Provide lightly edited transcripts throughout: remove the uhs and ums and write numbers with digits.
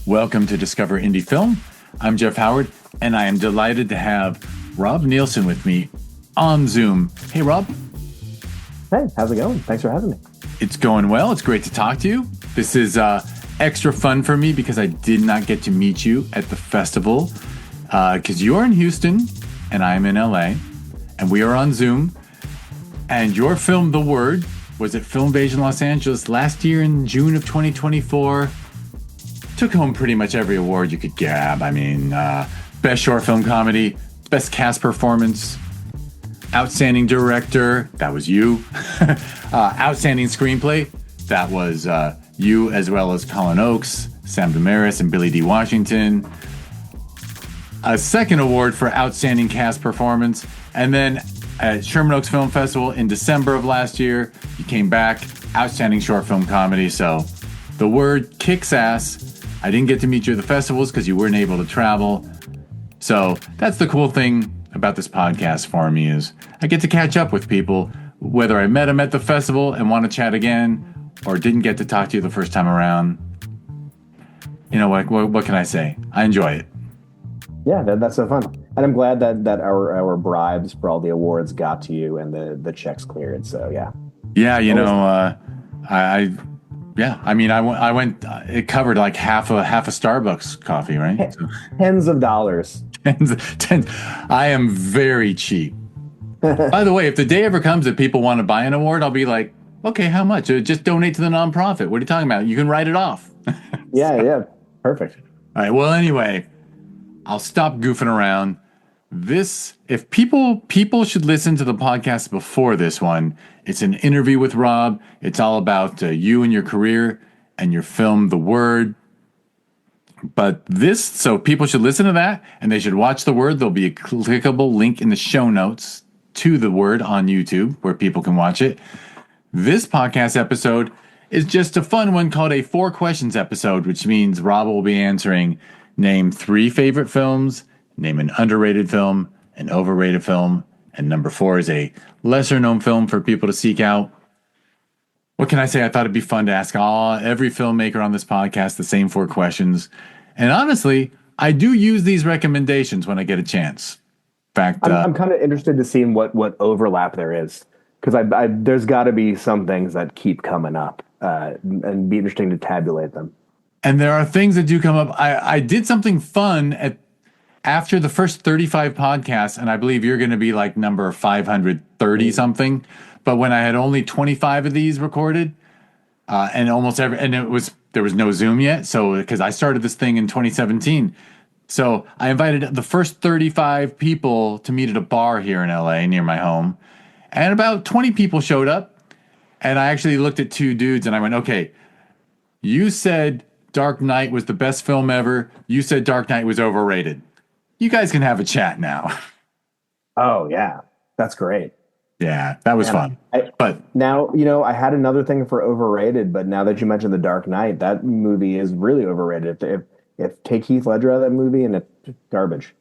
Welcome to Discover Indie Film. I'm Jeff Howard, and I am delighted to have Rob Neilson with me on Zoom. Hey, Rob. Hey, how's it going? Thanks for having me. It's going well. It's great to talk to you. This is extra fun for me because I did not get to meet you at the festival because you're in Houston and I'm in LA, and we are on Zoom. And your film, The Word, was at Filmvasion Los Angeles last year in June of 2024. Took home pretty much every award you could grab. I mean, Best Short Film Comedy, Best Cast Performance, Outstanding Director, that was you. Outstanding Screenplay, that was you, as well as Colin Oakes, Sam Damaris, and Billy D. Washington. A second award for Outstanding Cast Performance. And then at Sherman Oaks Film Festival in December of last year, you came back, Outstanding Short Film Comedy. So The Word kicks ass. I didn't get to meet you at the festivals because you weren't able to travel. So that's the cool thing about this podcast for me is I get to catch up with people, whether I met them at the festival and want to chat again or didn't get to talk to you the first time around. You know, what can I say? I enjoy it. Yeah, that's so fun. And I'm glad that our bribes for all the awards got to you and the checks cleared. So, yeah. Yeah, you know, I went. It covered like half a Starbucks coffee, right? So, tens of dollars. Tens. I am very cheap. By the way, if the day ever comes that people want to buy an award, I'll be like, okay, how much? Just donate to the nonprofit. What are you talking about? You can write it off. Yeah, perfect. All right. Well, anyway, I'll stop goofing around. If people should listen to the podcast before this one. It's an interview with Rob. It's all about you and your career and your film, The Word. But so people should listen to that and they should watch The Word. There'll be a clickable link in the show notes to The Word on YouTube where people can watch it. This podcast episode is just a fun one called a 4 questions episode, which means Rob will be answering name 3 favorite films, name an underrated film, an overrated film, and number 4 is a lesser-known film for people to seek out. What can I say? I thought it'd be fun to ask every filmmaker on this podcast the same 4 questions. And honestly, I do use these recommendations when I get a chance. In fact, I'm kind of interested to see what overlap there is. Because there's got to be some things that keep coming up and be interesting to tabulate them. And there are things that do come up. I did something fun after the first 35 podcasts, and I believe you're going to be like number 530 something. But when I had only 25 of these recorded, and there was no Zoom yet. So because I started this thing in 2017, so I invited the first 35 people to meet at a bar here in LA near my home, and about 20 people showed up. And I actually looked at 2 dudes, and I went, "Okay, you said Dark Knight was the best film ever. You said Dark Knight was overrated. You guys can have a chat now." Oh, yeah. That's great. Yeah, that was fun. But now, I had another thing for overrated, but now that you mentioned The Dark Knight, that movie is really overrated. If take Heath Ledger out of that movie, and it's garbage.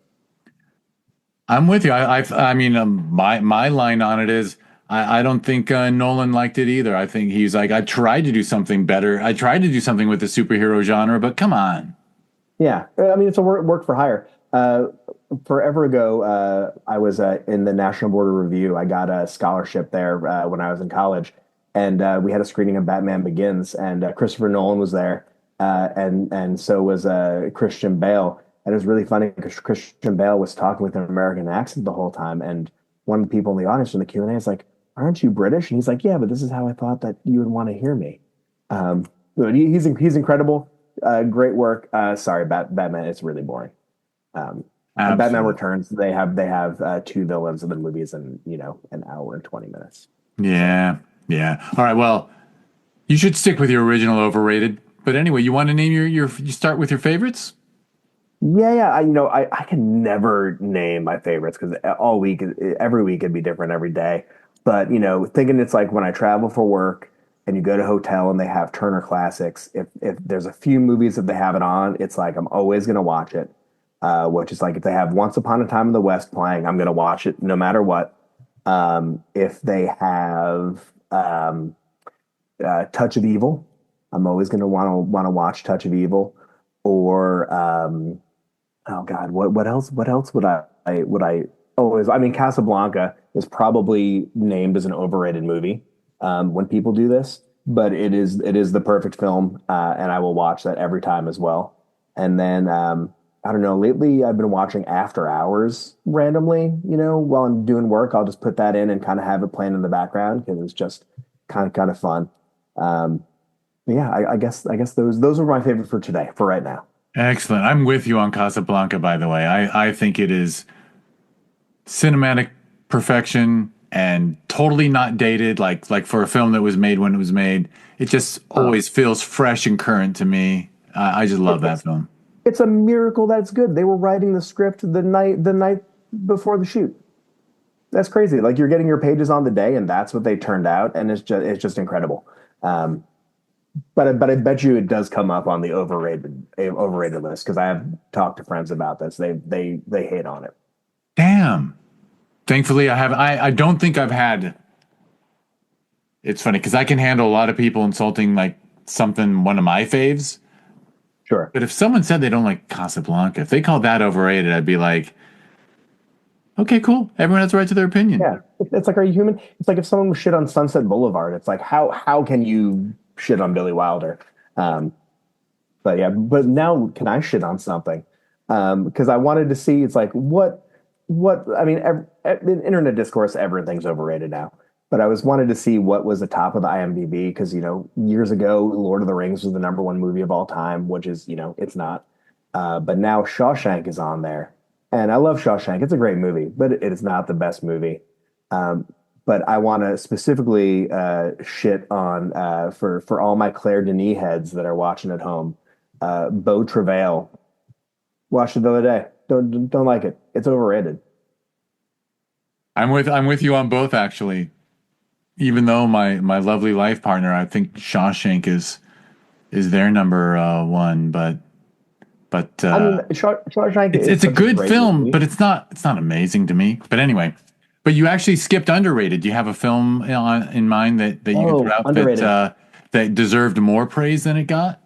I'm with you. My line on it is I don't think Nolan liked it either. I think he's like, I tried to do something better. I tried to do something with the superhero genre, but come on. Yeah, I mean, it's a work for hire. Forever ago, I was in the National Board of Review. I got a scholarship there when I was in college, and we had a screening of Batman Begins, and Christopher Nolan was there, and so was Christian Bale. And it was really funny because Christian Bale was talking with an American accent the whole time, and one of the people in the audience in the Q&A is like, "Aren't you British?" And he's like, "Yeah, but this is how I thought that you would want to hear me." He's incredible. Great work. Sorry, Batman. It's really boring. Batman Returns. They have 2 villains in the movies in an hour and 20 minutes. Yeah. All right. Well, you should stick with your original overrated. But anyway, you want to name you start with your favorites? Yeah. I can never name my favorites because every week it'd be different every day. But thinking it's like when I travel for work and you go to a hotel and they have Turner Classics. If there's a few movies that they have it on, it's like I'm always going to watch it. Which is like if they have Once Upon a Time in the West playing, I'm going to watch it no matter what. If they have Touch of Evil, I'm always going to want to watch Touch of Evil. or oh God, what else? What else would I? Oh, I mean, Casablanca is probably named as an overrated movie when people do this, but it is the perfect film, and I will watch that every time as well. And then I don't know. Lately, I've been watching After Hours randomly. While I'm doing work, I'll just put that in and kind of have it playing in the background because it's just kind of fun. Um, but yeah, I guess those are my favorite for today, for right now. Excellent. I'm with you on Casablanca, by the way. I think it is cinematic perfection and totally not dated like for a film that was made when it was made. It just Uh, always feels fresh and current to me. I just love it, that it's film. it's a miracle that's good. They were writing the script the night before the shoot. That's crazy. Like you're getting your pages on the day, and that's what they turned out, and it's just incredible. Um, but I bet you it does come up on the overrated list because I have talked to friends about this. They hate on it. Damn. Thankfully, I don't think I've had. It's funny because I can handle a lot of people insulting like something one of my faves. Sure. But if someone said they don't like Casablanca, if they called that overrated, I'd be like, okay, cool. Everyone has a right to their opinion. Yeah. It's like, are you human? It's like if someone was shit on Sunset Boulevard. It's like how can you shit on Billy Wilder? Um, but yeah, but now can I shit on something? Because I wanted to see. It's like what I mean. In internet discourse, everything's overrated now. But I was wanted to see what was the top of the IMDb because years ago, Lord of the Rings was the number one movie of all time, which is it's not. But now Shawshank is on there, and I love Shawshank. It's a great movie, but it is not the best movie. Um, but I want to specifically shit on for all my Claire Denis heads that are watching at home. Beau Travail. Watched it the other day. Don't like it. It's overrated. I'm with you on both actually. Even though my lovely life partner, I think Shawshank is their number one, but I mean, Shawshank it's is it's a such a good great film, movie. but it's not amazing to me. But anyway, but you actually skipped underrated. Do you have a film in mind that you can throw Oh, out underrated. that deserved more praise than it got?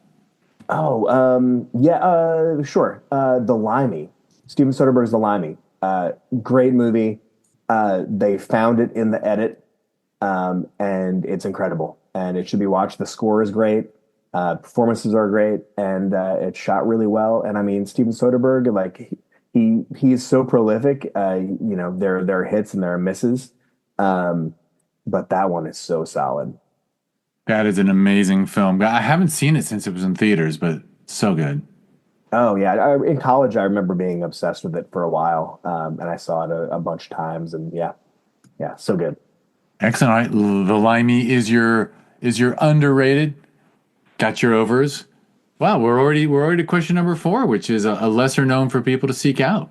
Oh, yeah, sure. The Limey, Steven Soderbergh's The Limey. Great movie. They found it in the edit, and it's incredible. And it should be watched. The score is great. Performances are great, and it's shot really well. And I mean, Steven Soderbergh, like he's so prolific. There are hits and there are misses, um, but that one is so solid. That is an amazing film. I haven't seen it since it was in theaters, but so good. Oh yeah, in college I remember being obsessed with it for a while, and I saw it a bunch of times, and yeah, yeah, so good. Excellent. All right, The Limey is your underrated. Got your overs. Wow, we're already to question number four, which is a lesser known for people to seek out.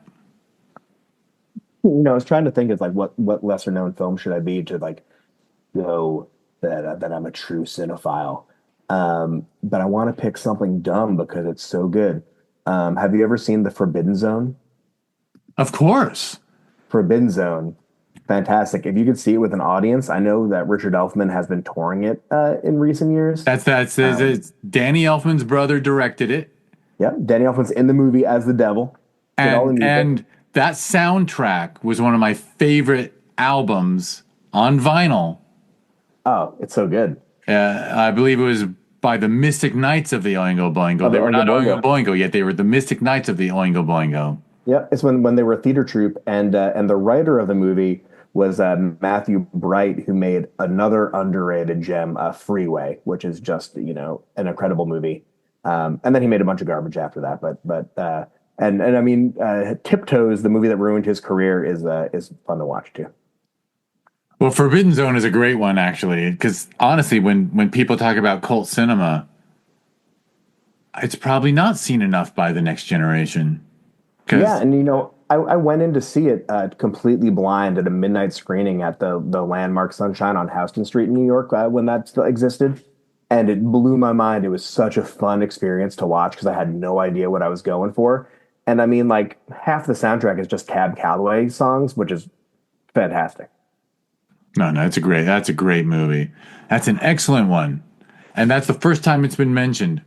I was trying to think of like what lesser known film should I be to like know that I'm a true cinephile, but I want to pick something dumb because it's so good. Have you ever seen The Forbidden Zone? Of course. Forbidden Zone, fantastic. If you could see it with an audience, I know that Richard Elfman has been touring it in recent years. That's Um, it's Danny Elfman's brother directed it, yeah, Danny Elfman's in the movie as the devil. Did all the music. and that soundtrack was one of my favorite albums on vinyl. Oh, it's so good. I believe it was by the Mystic Knights of the Oingo Boingo. Oh, the They were Oingo not Oingo Boingo. Boingo yet; they were the Mystic Knights of the Oingo Boingo. Yeah, it's when they were a theater troupe, and the writer of the movie was Matthew Bright, who made another underrated gem, Freeway, which is just an incredible movie. And then he made a bunch of garbage after that, and I mean, Tiptoes, the movie that ruined his career, is fun to watch too. Well, Forbidden Zone is a great one, actually, because honestly, when people talk about cult cinema, it's probably not seen enough by the next generation. Yeah, Because and I went in to see it completely blind at a midnight screening at the Landmark Sunshine on Houston Street in New York when that still existed, and it blew my mind. It was such a fun experience to watch because I had no idea what I was going for, and I mean, like half the soundtrack is just Cab Calloway songs, which is fantastic. no, no, that's a great movie. That's an excellent one, and that's the first time it's been mentioned.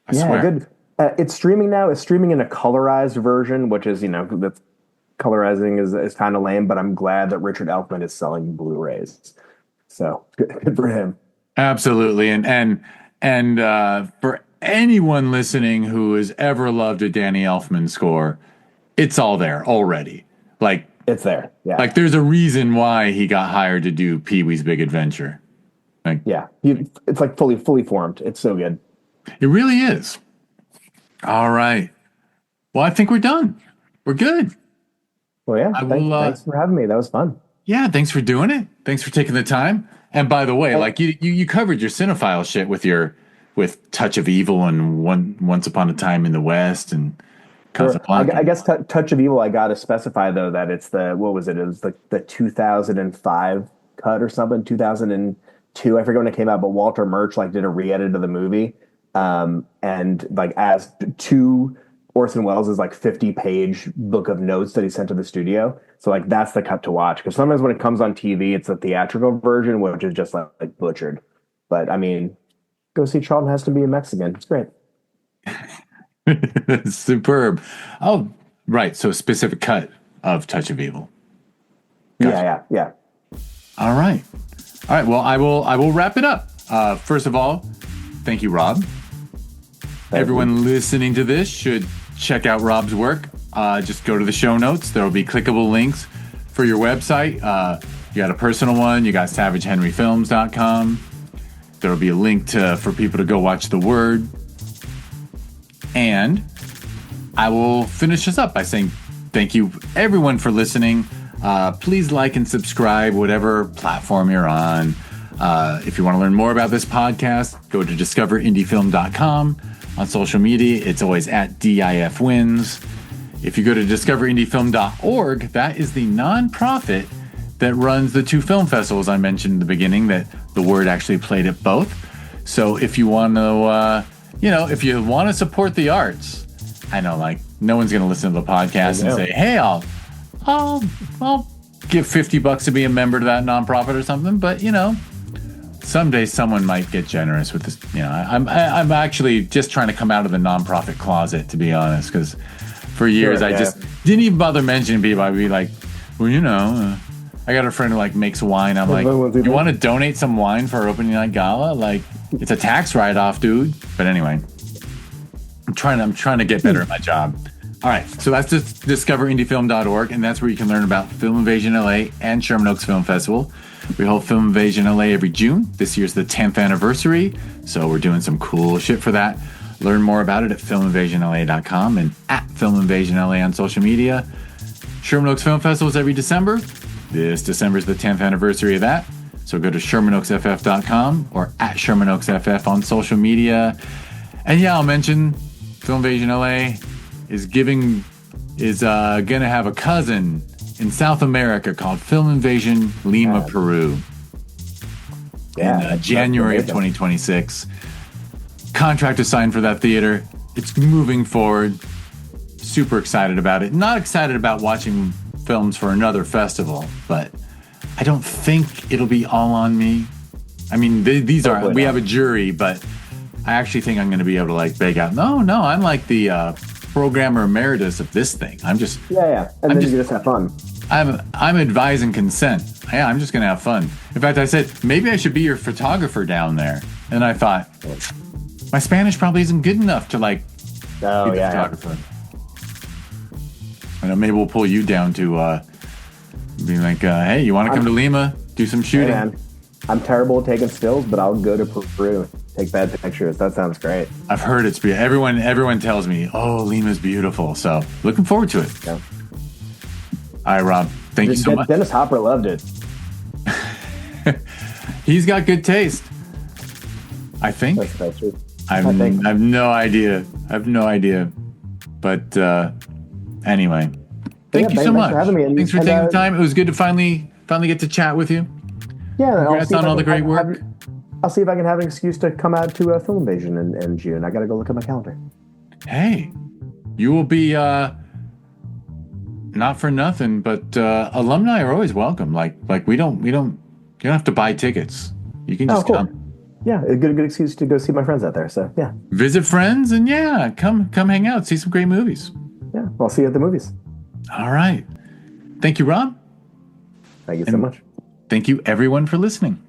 I Yeah, swear. good. It's streaming now. It's streaming in a colorized version, which is, that's colorizing is kind of lame, but I'm glad that Richard Elfman is selling Blu-rays. So good for him. Absolutely. And for anyone listening who has ever loved a Danny Elfman score, it's all there already. Like, it's there. Yeah. Like, there's a reason why he got hired to do Pee-wee's Big Adventure. Like, yeah. It's like fully formed. It's so good. It really is. All right. Well, I think we're done. We're good. Well, yeah. Thanks for having me. That was fun. Yeah. Thanks for doing it. Thanks for taking the time. And by the way, like you covered your cinephile shit with Touch of Evil and Once Upon a Time in the West and Casablanca. I guess Touch of Evil, I got to specify though that it's what was it? It was the 2005 cut or something, 2002. I forget when it came out, but Walter Murch did a re-edit of the movie. And as to Orson Welles' 50-page book of notes that he sent to the studio. So that's the cut to watch. Because sometimes when it comes on TV, it's the theatrical version, which is just butchered. But I mean, go see Charlton Heston be a Mexican. It's great. Superb. Oh, right. So a specific cut of Touch of Evil. Gotcha. Yeah. All right. Well, I will wrap it up. First of all, thank you, Rob. Everyone listening to this should check out Rob's work. Just go to the show notes. There will be clickable links for your website. You got a personal one. You got savagehenryfilms.com. There will be a link for people to go watch The Word. And I will finish this up by saying thank you, everyone, for listening. Please like and subscribe, whatever platform you're on. If you want to learn more about this podcast, go to discoverindiefilm.com. On social media, it's always at DIFwins. If you go to discoverindiefilm.org, that is the nonprofit that runs the two film festivals I mentioned in the beginning that The Word actually played at both. So if you want to, if you want to support the arts, I know, no one's going to listen to the podcast and say, hey, I'll give $50 to be a member to that nonprofit or something. But, someday someone might get generous with this. I'm actually just trying to come out of the nonprofit closet, to be honest, because for years I just didn't even bother mentioning people. I'd be like, well, I got a friend who makes wine. I'm like, you want to donate some wine for our opening night gala? It's a tax write-off, dude. But anyway, I'm trying to get better at my job. All right, so that's just discoverindiefilm.org, and that's where you can learn about Film Invasion LA and Sherman Oaks Film Festival. We hold Film Invasion LA every June. This year's the 10th anniversary, so we're doing some cool shit for that. Learn more about it at filminvasionla.com and at filminvasionla on social media. Sherman Oaks Film Festival is every December. This December is the 10th anniversary of that, so go to shermanoaksff.com or at shermanoaksff on social media. And yeah, I'll mention Film Invasion LA is going to have a cousin in South America called Film Invasion Lima, Peru. In January of 2026. Contract is signed for that theater. It's moving forward. Super excited about it. Not excited about watching films for another festival, but I don't think it'll be all on me. I mean, we have a jury, but I actually think I'm going to be able to beg out. No, I'm the programmer emeritus of this thing. I'm just and then you just have fun. I'm advising consent. Yeah, I'm just gonna have fun. In fact, I said maybe I should be your photographer down there, and I thought my Spanish probably isn't good enough to be the photographer. I know maybe we'll pull you down to be like, hey, you want to come to Lima, do some shooting? Hey man, I'm terrible at taking stills, but I'll go to Peru. Take bad pictures. That sounds great. I've heard it's beautiful. Everyone tells me, oh, Lima's beautiful. So looking forward to it. Yeah. All right, Rob. Thank you so much. Dennis Hopper loved it. He's got good taste. I think. That's true. I have no idea. But anyway, thank you so much. For having me. Thanks for taking the time. It was good to finally get to chat with you. Yeah. Congrats on all the great work. I'll see if I can have an excuse to come out to a Film Invasion in June. I got to go look at my calendar. Hey, you will be, not for nothing, but alumni are always welcome. You don't have to buy tickets. You can just come. Yeah, a good excuse to go see my friends out there. So yeah, Visit friends and yeah, come hang out, see some great movies. yeah, I'll see you at the movies. All right. Thank you, Rob. Thank you so much. Thank you, everyone, for listening.